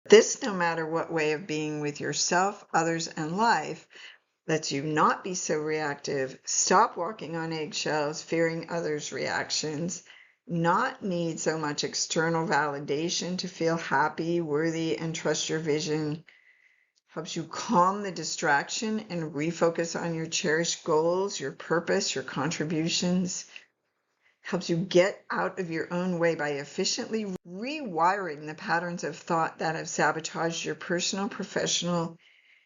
This, no matter what way of being with yourself, others, and life, lets you not be so reactive, stop walking on eggshells, fearing others' reactions, not need so much external validation to feel happy, worthy, and trust your vision, helps you calm the distraction and refocus on your cherished goals, your purpose, your contributions, helps you get out of your own way by efficiently rewiring the patterns of thought that have sabotaged your personal, professional,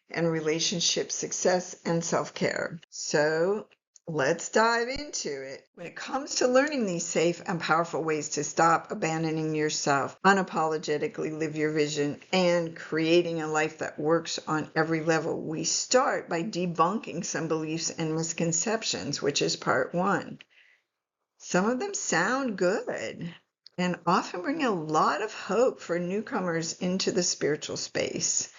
and relationship success and self-care. So let's dive into it. When it comes to learning these safe and powerful ways to stop abandoning yourself, unapologetically live your vision, and creating a life that works on every level, we start by debunking some beliefs and misconceptions, which is part one. Some of them sound good and often bring a lot of hope for newcomers into the spiritual space.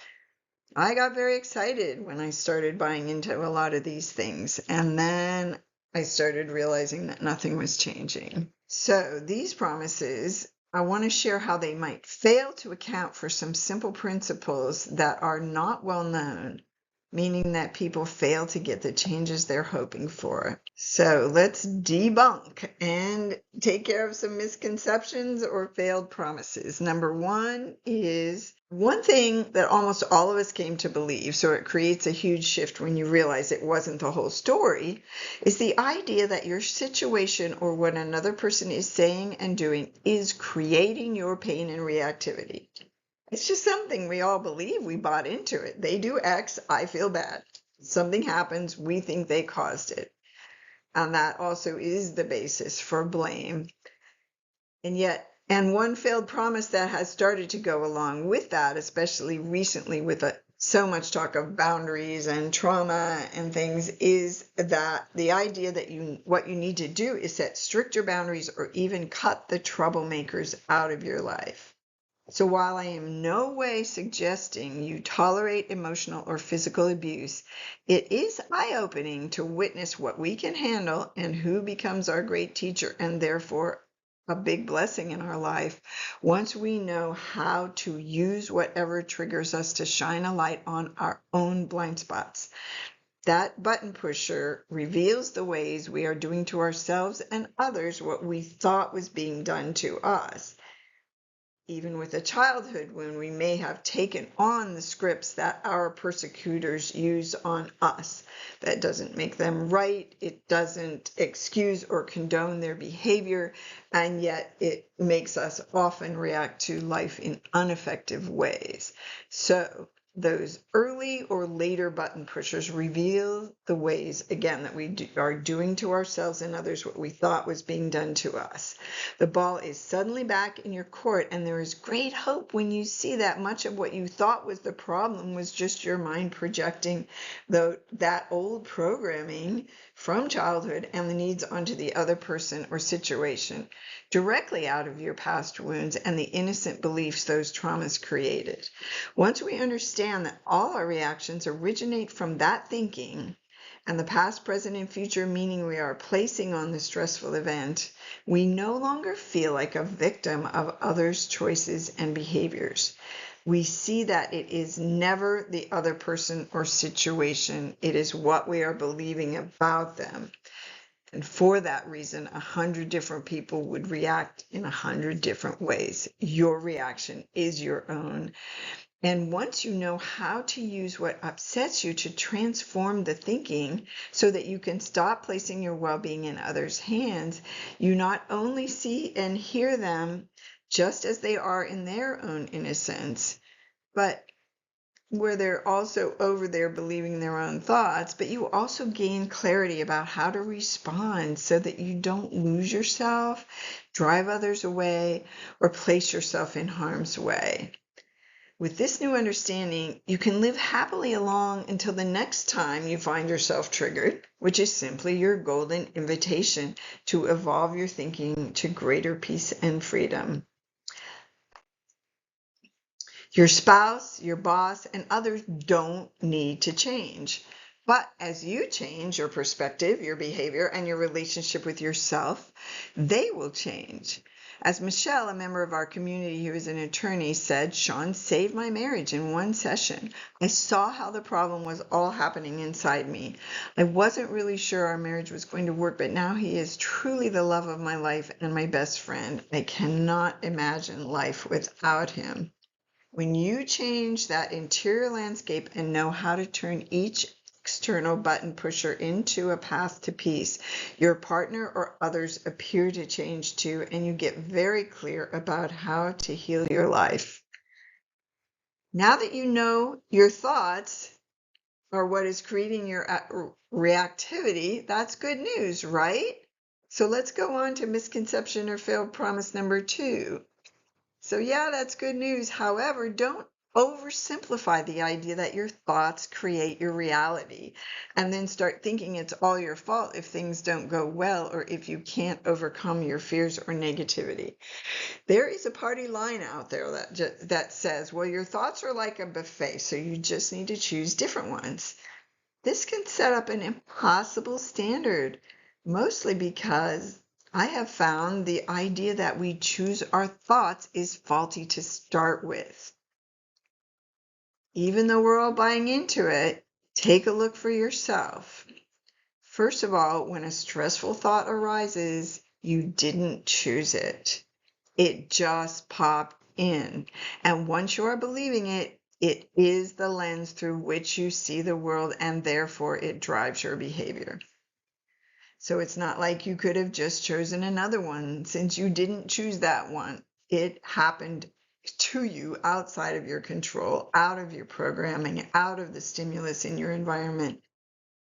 I got very excited when I started buying into a lot of these things, and then I started realizing that nothing was changing. So these promises, I want to share how they might fail to account for some simple principles that are not well known, meaning that people fail to get the changes they're hoping for. So let's debunk and take care of some misconceptions or failed promises. Number one is one thing that almost all of us came to believe, so it creates a huge shift when you realize it wasn't the whole story, is the idea that your situation or what another person is saying and doing is creating your pain and reactivity. It's just something we all believe. We bought into it. They do X, I feel bad. Something happens, we think they caused it. And that also is the basis for blame. And one failed promise that has started to go along with that, especially recently with so much talk of boundaries and trauma and things, is that the idea that what you need to do is set stricter boundaries or even cut the troublemakers out of your life. So while I am no way suggesting you tolerate emotional or physical abuse, it is eye-opening to witness what we can handle and who becomes our great teacher and therefore a big blessing in our life once we know how to use whatever triggers us to shine a light on our own blind spots. That button pusher reveals the ways we are doing to ourselves and others what we thought was being done to us. Even with a childhood when we may have taken on the scripts that our persecutors use on us. That doesn't make them right. It doesn't excuse or condone their behavior, and yet it makes us often react to life in ineffective ways. So those early or later button pushers reveal the ways, again, that we are doing to ourselves and others what we thought was being done to us. The ball is suddenly back in your court, and there is great hope when you see that much of what you thought was the problem was just your mind projecting that old programming from childhood and the needs onto the other person or situation directly out of your past wounds and the innocent beliefs those traumas created. Once we understand that all our reactions originate from that thinking, and the past, present, and future meaning we are placing on the stressful event, we no longer feel like a victim of others' choices and behaviors. We see that it is never the other person or situation. It is what we are believing about them. And for that reason, 100 different people would react in 100 different ways. Your reaction is your own. And once you know how to use what upsets you to transform the thinking so that you can stop placing your well-being in others' hands, you not only see and hear them just as they are in their own innocence, but where they're also over there believing their own thoughts, but you also gain clarity about how to respond so that you don't lose yourself, drive others away, or place yourself in harm's way. With this new understanding, you can live happily along until the next time you find yourself triggered, which is simply your golden invitation to evolve your thinking to greater peace and freedom. Your spouse, your boss, and others don't need to change. But as you change your perspective, your behavior, and your relationship with yourself, they will change. As Michelle, a member of our community who is an attorney, said, Shawn saved my marriage in one session. I saw how the problem was all happening inside me. I wasn't really sure our marriage was going to work, but now he is truly the love of my life and my best friend. I cannot imagine life without him. When you change that interior landscape and know how to turn each external button pusher into a path to peace, your partner or others appear to change too, and you get very clear about how to heal your life. Now that you know your thoughts are what is creating your reactivity, that's good news, right? So let's go on to misconception or failed promise number 2. So yeah, that's good news. However, don't oversimplify the idea that your thoughts create your reality and then start thinking it's all your fault if things don't go well or if you can't overcome your fears or negativity. There is a party line out there that says, well, your thoughts are like a buffet, so you just need to choose different ones. This can set up an impossible standard, mostly because I have found the idea that we choose our thoughts is faulty to start with. Even though we're all buying into it, take a look for yourself. First of all, when a stressful thought arises, you didn't choose it. It just popped in. And once you are believing it, it is the lens through which you see the world, and therefore it drives your behavior. So it's not like you could have just chosen another one since you didn't choose that one. It happened to you outside of your control, out of your programming, out of the stimulus in your environment.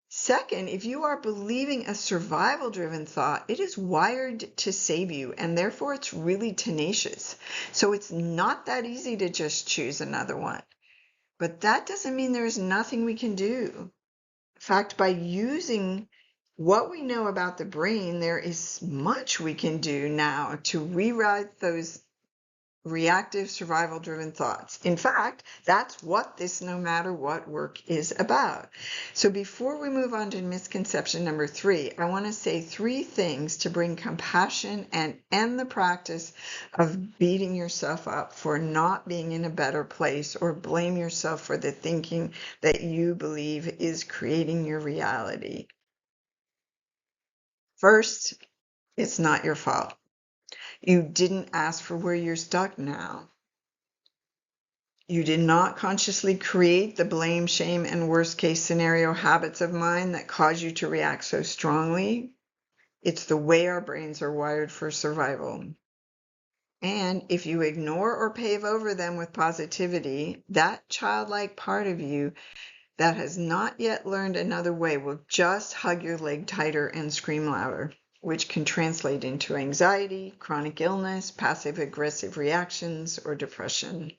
Second, if you are believing a survival-driven thought, it is wired to save you, and therefore it's really tenacious. So it's not that easy to just choose another one. But that doesn't mean there's nothing we can do. In fact, by using what we know about the brain, there is much we can do now to rewrite those reactive survival-driven thoughts. In fact, that's what this no matter what work is about. So before we move on to misconception number 3, I want to say 3 things to bring compassion and end the practice of beating yourself up for not being in a better place or blame yourself for the thinking that you believe is creating your reality. First, it's not your fault. You didn't ask for where you're stuck now. You did not consciously create the blame, shame, and worst case scenario habits of mind that cause you to react so strongly. It's the way our brains are wired for survival. And if you ignore or pave over them with positivity, that childlike part of you that has not yet learned another way will just hug your leg tighter and scream louder, which can translate into anxiety, chronic illness, passive-aggressive reactions, or depression.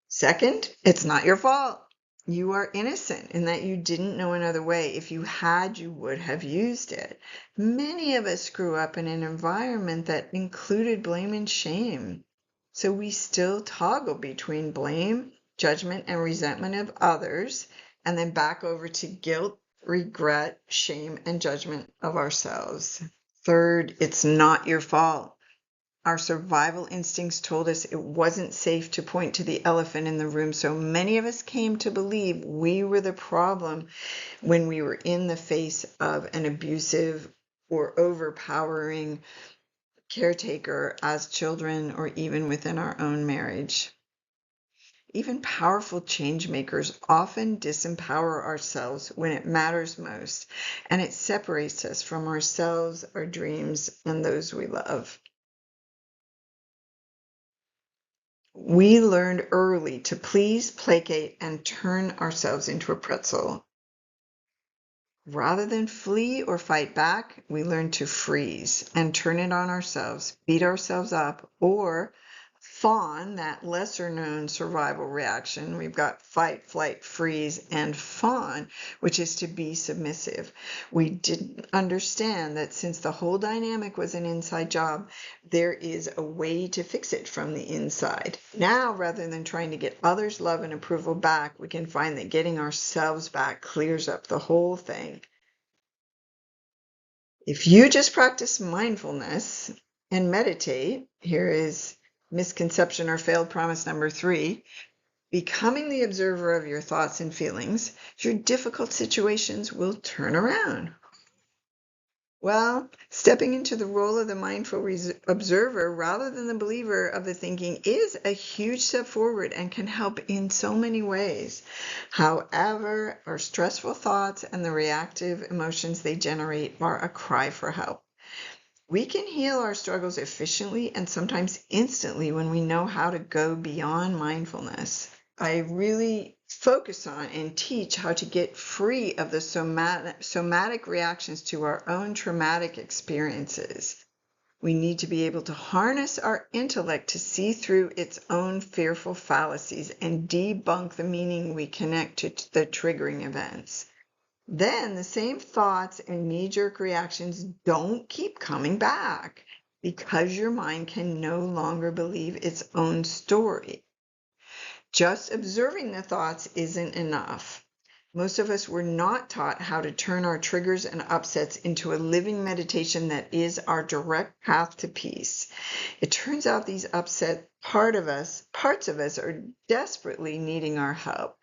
Second, it's not your fault. You are innocent in that you didn't know another way. If you had, you would have used it. Many of us grew up in an environment that included blame and shame. So we still toggle between blame, judgment, and resentment of others, and then back over to guilt, regret, shame, and judgment of ourselves. Third, it's not your fault. Our survival instincts told us it wasn't safe to point to the elephant in the room, so many of us came to believe we were the problem when we were in the face of an abusive or overpowering caretaker as children or even within our own marriage. Even powerful change makers often disempower ourselves when it matters most, and it separates us from ourselves, our dreams, and those we love. We learned early to please, placate, and turn ourselves into a pretzel. Rather than flee or fight back, we learned to freeze and turn it on ourselves, beat ourselves up, or fawn, that lesser known survival reaction. We've got fight, flight, freeze, and fawn, which is to be submissive. We didn't understand that since the whole dynamic was an inside job, there is a way to fix it from the inside. Now, rather than trying to get others' love and approval back, we can find that getting ourselves back clears up the whole thing. If you just practice mindfulness and meditate, here is misconception or failed promise number 3, becoming the observer of your thoughts and feelings, your difficult situations will turn around. Well, stepping into the role of the mindful observer rather than the believer of the thinking is a huge step forward and can help in so many ways. However, our stressful thoughts and the reactive emotions they generate are a cry for help. We can heal our struggles efficiently and sometimes instantly when we know how to go beyond mindfulness. I really focus on and teach how to get free of the somatic reactions to our own traumatic experiences. We need to be able to harness our intellect to see through its own fearful fallacies and debunk the meaning we connect to the triggering events. Then the same thoughts and knee-jerk reactions don't keep coming back because your mind can no longer believe its own story. Just observing the thoughts isn't enough. Most of us were not taught how to turn our triggers and upsets into a living meditation that is our direct path to peace. It turns out these upset parts of us are desperately needing our help.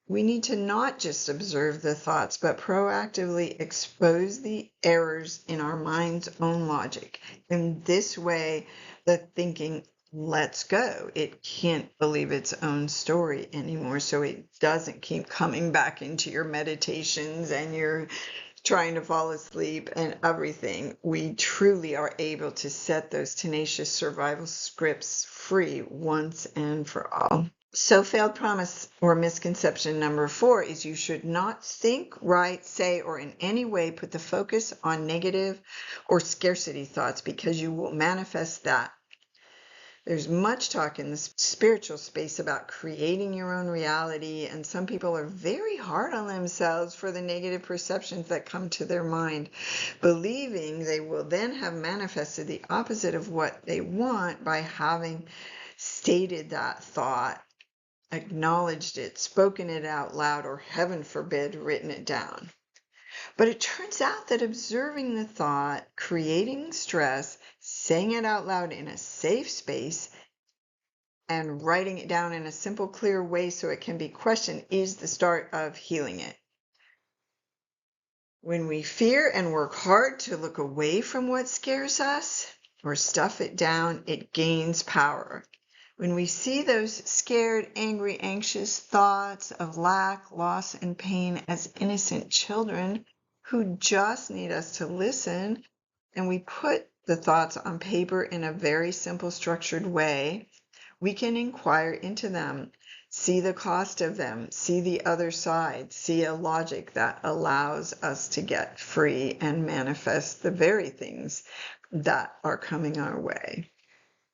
We need to not just observe the thoughts, but proactively expose the errors in our mind's own logic. In this way, the thinking lets go. It can't believe its own story anymore, so it doesn't keep coming back into your meditations and you're trying to fall asleep and everything. We truly are able to set those tenacious survival scripts free once and for all. So failed promise or misconception number 4 is you should not think, write, say, or in any way put the focus on negative or scarcity thoughts because you will manifest that. There's much talk in the spiritual space about creating your own reality, and some people are very hard on themselves for the negative perceptions that come to their mind, believing they will then have manifested the opposite of what they want by having stated that thought, acknowledged it, spoken it out loud, or heaven forbid, written it down. But it turns out that observing the thought, creating stress, saying it out loud in a safe space, and writing it down in a simple, clear way so it can be questioned is the start of healing it. When we fear and work hard to look away from what scares us or stuff it down, it gains power. When we see those scared, angry, anxious thoughts of lack, loss, and pain as innocent children who just need us to listen, and we put the thoughts on paper in a very simple, structured way, we can inquire into them, see the cost of them, see the other side, see a logic that allows us to get free and manifest the very things that are coming our way.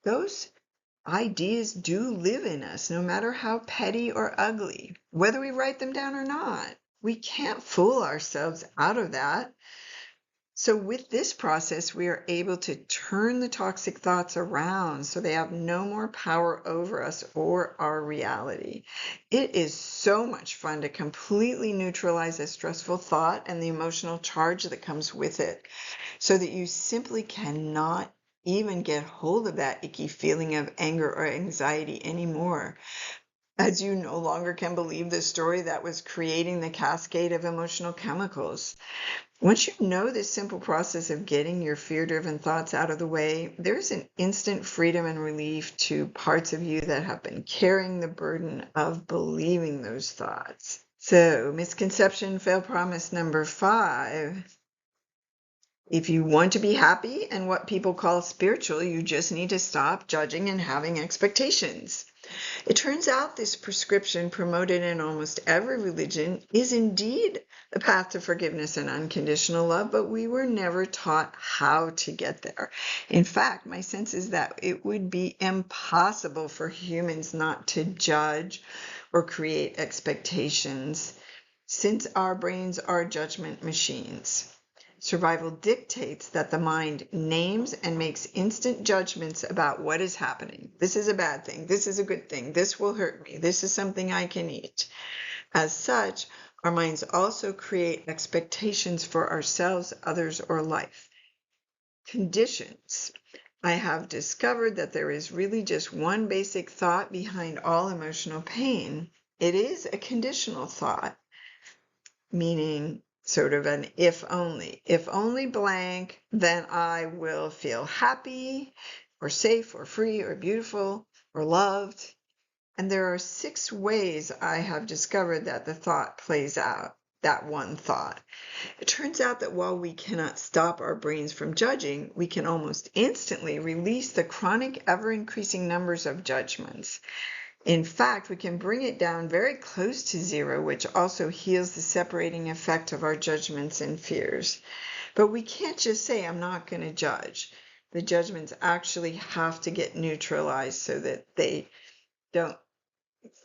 Those ideas do live in us, no matter how petty or ugly, whether we write them down or not. We can't fool ourselves out of that. So with this process, we are able to turn the toxic thoughts around so they have no more power over us or our reality. It is so much fun to completely neutralize a stressful thought and the emotional charge that comes with it, so that you simply cannot even get hold of that icky feeling of anger or anxiety anymore, as you no longer can believe the story that was creating the cascade of emotional chemicals. Once you know this simple process of getting your fear-driven thoughts out of the way, there's an instant freedom and relief to parts of you that have been carrying the burden of believing those thoughts. So, misconception, failed promise number 5. If you want to be happy and what people call spiritual, you just need to stop judging and having expectations. It turns out this prescription promoted in almost every religion is indeed the path to forgiveness and unconditional love, but we were never taught how to get there. In fact, my sense is that it would be impossible for humans not to judge or create expectations, since our brains are judgment machines. Survival dictates that the mind names and makes instant judgments about what is happening. This is a bad thing. This is a good thing. This will hurt me. This is something I can eat. As such, Our minds also create expectations for ourselves, others, or life. Conditions. I have discovered that there is really just one basic thought behind all emotional pain. It is a conditional thought, meaning sort of an if only. If only blank, then I will feel happy or safe or free or beautiful or loved. And there are 6 ways I have discovered that the thought plays out, that one thought. It turns out that while we cannot stop our brains from judging, we can almost instantly release the chronic, ever-increasing numbers of judgments. In fact, we can bring it down very close to 0, which also heals the separating effect of our judgments and fears. But we can't just say, I'm not going to judge. The judgments actually have to get neutralized so that they don't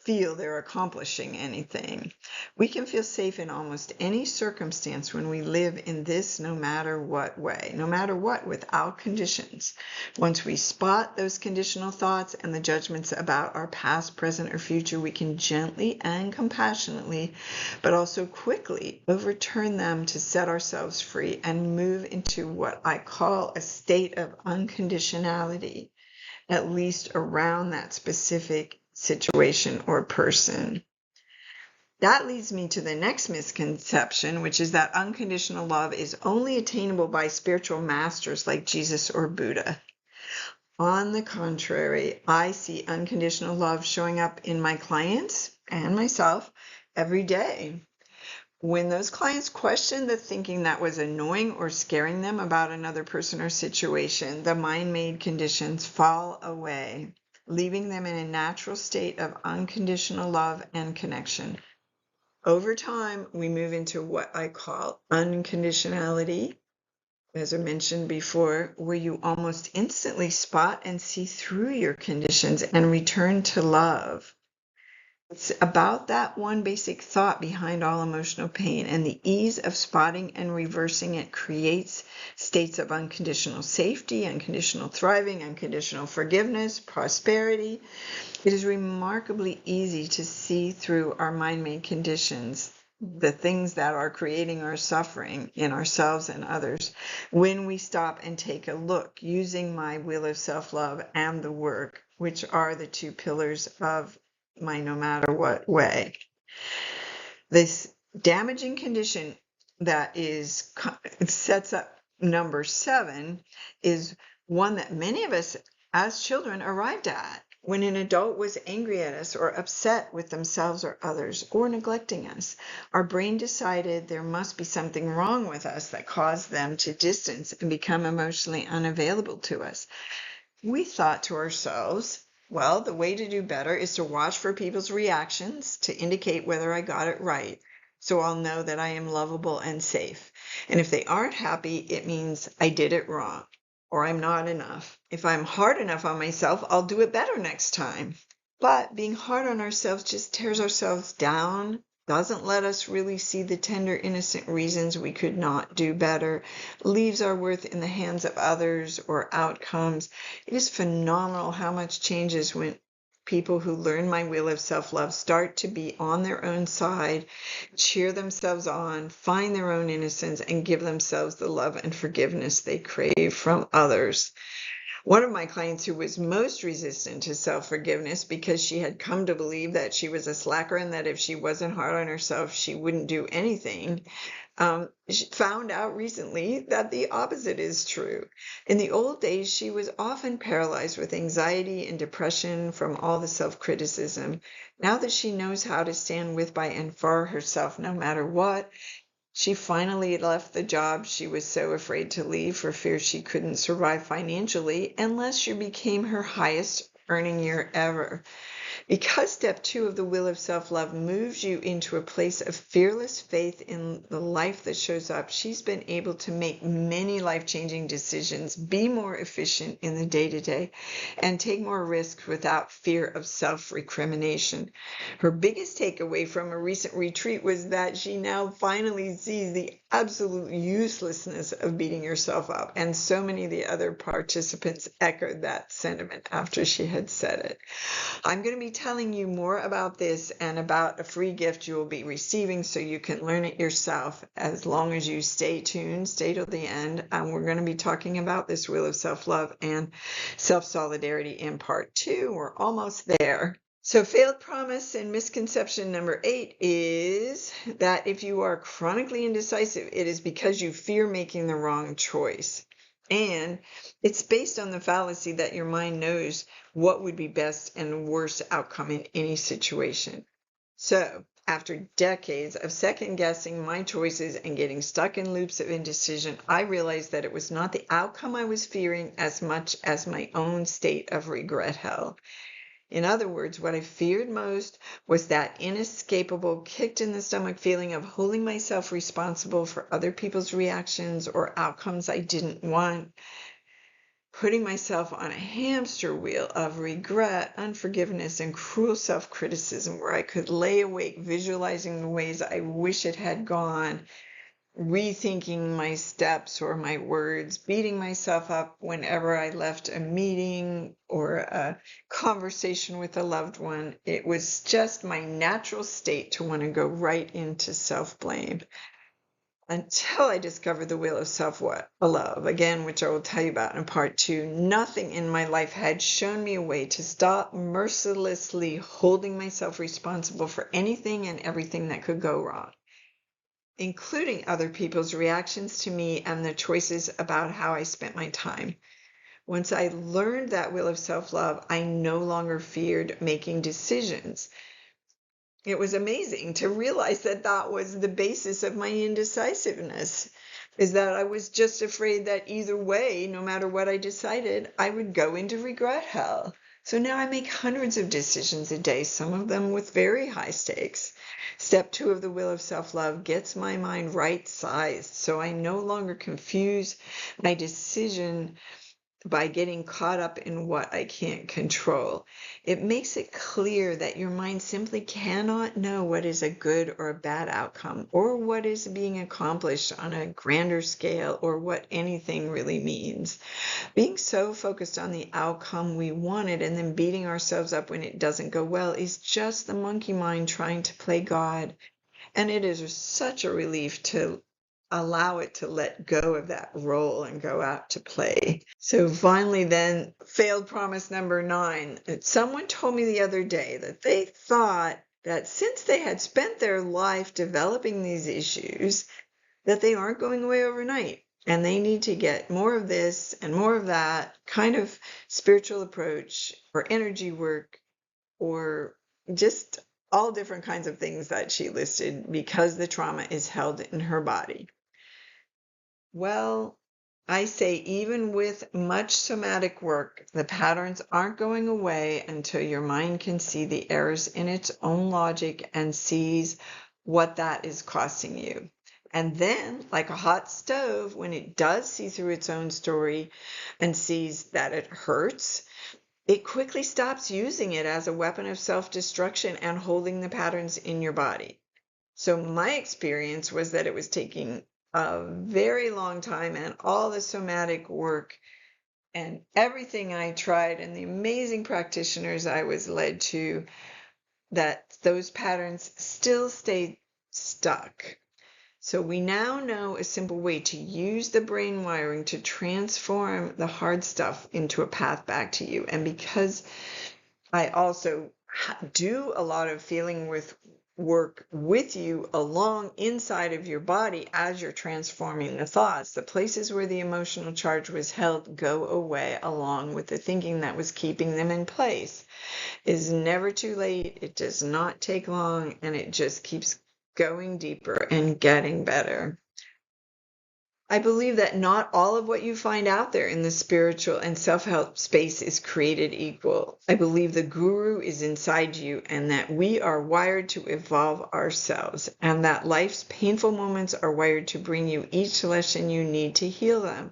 feel they're accomplishing anything. We can feel safe in almost any circumstance when we live in this no matter what way, no matter what, without conditions. Once we spot those conditional thoughts and the judgments about our past, present, or future, we can gently and compassionately, but also quickly, overturn them to set ourselves free and move into what I call a state of unconditionality, at least around that specific situation or person. That leads me to the next misconception, which is that unconditional love is only attainable by spiritual masters like Jesus or Buddha. On the contrary, I see unconditional love showing up in my clients and myself every day. When those clients question the thinking that was annoying or scaring them about another person or situation, the mind-made conditions fall away, leaving them in a natural state of unconditional love and connection. Over time, we move into what I call unconditionality, as I mentioned before, where you almost instantly spot and see through your conditions and return to love. It's about that one basic thought behind all emotional pain, and the ease of spotting and reversing it creates states of unconditional safety, unconditional thriving, unconditional forgiveness, prosperity. It is remarkably easy to see through our mind-made conditions, the things that are creating our suffering in ourselves and others, when we stop and take a look using my wheel of self-love and the work, which are the 2 pillars of my no matter what way. This damaging condition that sets up number 7 is one that many of us as children arrived at when an adult was angry at us or upset with themselves or others or neglecting us. Our brain decided there must be something wrong with us that caused them to distance and become emotionally unavailable to us. We thought to ourselves, well, the way to do better is to watch for people's reactions to indicate whether I got it right, so I'll know that I am lovable and safe. And if they aren't happy, it means I did it wrong or I'm not enough. If I'm hard enough on myself, I'll do it better next time. But being hard on ourselves just tears ourselves down, doesn't let us really see the tender, innocent reasons we could not do better, leaves our worth in the hands of others or outcomes. It is phenomenal how much changes when people who learn my wheel of self-love start to be on their own side, cheer themselves on, find their own innocence, and give themselves the love and forgiveness they crave from others. One of my clients who was most resistant to self-forgiveness because she had come to believe that she was a slacker and that if she wasn't hard on herself, she wouldn't do anything, she found out recently that the opposite is true. In the old days, she was often paralyzed with anxiety and depression from all the self-criticism. Now that she knows how to stand with, by, and for herself no matter what, she finally left the job she was so afraid to leave for fear she couldn't survive financially unless she became her highest earning year ever. Because step 2 of the wheel of self-love moves you into a place of fearless faith in the life that shows up, she's been able to make many life-changing decisions, be more efficient in the day-to-day, and take more risks without fear of self-recrimination. Her biggest takeaway from a recent retreat was that she now finally sees the absolute uselessness of beating yourself up, and so many of the other participants echoed that sentiment after she had said it. I'm going to be telling you more about this and about a free gift you will be receiving so you can learn it yourself as long as you stay tuned, stay till the end. And we're going to be talking about this wheel of self-love and self-solidarity in part 2. We're almost there. So failed promise and misconception number 8 is that if you are chronically indecisive, it is because you fear making the wrong choice. And it's based on the fallacy that your mind knows what would be best and worst outcome in any situation. So after decades of second guessing my choices and getting stuck in loops of indecision, I realized that it was not the outcome I was fearing as much as my own state of regret hell. In other words, what I feared most was that inescapable, kicked in the stomach feeling of holding myself responsible for other people's reactions or outcomes I didn't want, putting myself on a hamster wheel of regret, unforgiveness, and cruel self-criticism where I could lay awake visualizing the ways I wish it had gone, rethinking my steps or my words, beating myself up whenever I left a meeting or a conversation with a loved one. It was just my natural state to want to go right into self-blame until I discovered the wheel of self-love, again, which I will tell you about in part 2. Nothing in my life had shown me a way to stop mercilessly holding myself responsible for anything and everything that could go wrong, including other people's reactions to me and their choices about how I spent my time. Once I learned that wheel of self-love, I no longer feared making decisions. It was amazing to realize that that was the basis of my indecisiveness, is that I was just afraid that either way, no matter what I decided, I would go into regret hell. So now I make hundreds of decisions a day, some of them with very high stakes. Step 2 of the wheel of self-love gets my mind right-sized, so I no longer confuse my decision by getting caught up in what I can't control. It makes it clear that your mind simply cannot know what is a good or a bad outcome, or what is being accomplished on a grander scale, or what anything really means. Being so focused on the outcome we wanted and then beating ourselves up when it doesn't go well is just the monkey mind trying to play God. And it is such a relief to allow it to let go of that role and go out to play. So finally then, failed promise number 9. Someone told me the other day that they thought that since they had spent their life developing these issues, that they aren't going away overnight. And they need to get more of this and more of that kind of spiritual approach or energy work or just all different kinds of things that she listed because the trauma is held in her body. Well, I say even with much somatic work, the patterns aren't going away until your mind can see the errors in its own logic and sees what that is costing you. And then, like a hot stove, when it does see through its own story and sees that it hurts, it quickly stops using it as a weapon of self-destruction and holding the patterns in your body. So my experience was that it was taking a very long time, and all the somatic work and everything I tried and the amazing practitioners I was led to, that those patterns still stayed stuck. So we now know a simple way to use the brain wiring to transform the hard stuff into a path back to you. And because I also do a lot of feeling with work with you along inside of your body as you're transforming the thoughts, the places where the emotional charge was held go away along with the thinking that was keeping them in place. Is never too late. It does not take long, and it just keeps going deeper and getting better. I believe that not all of what you find out there in the spiritual and self-help space is created equal. I believe the guru is inside you and that we are wired to evolve ourselves and that life's painful moments are wired to bring you each lesson you need to heal them.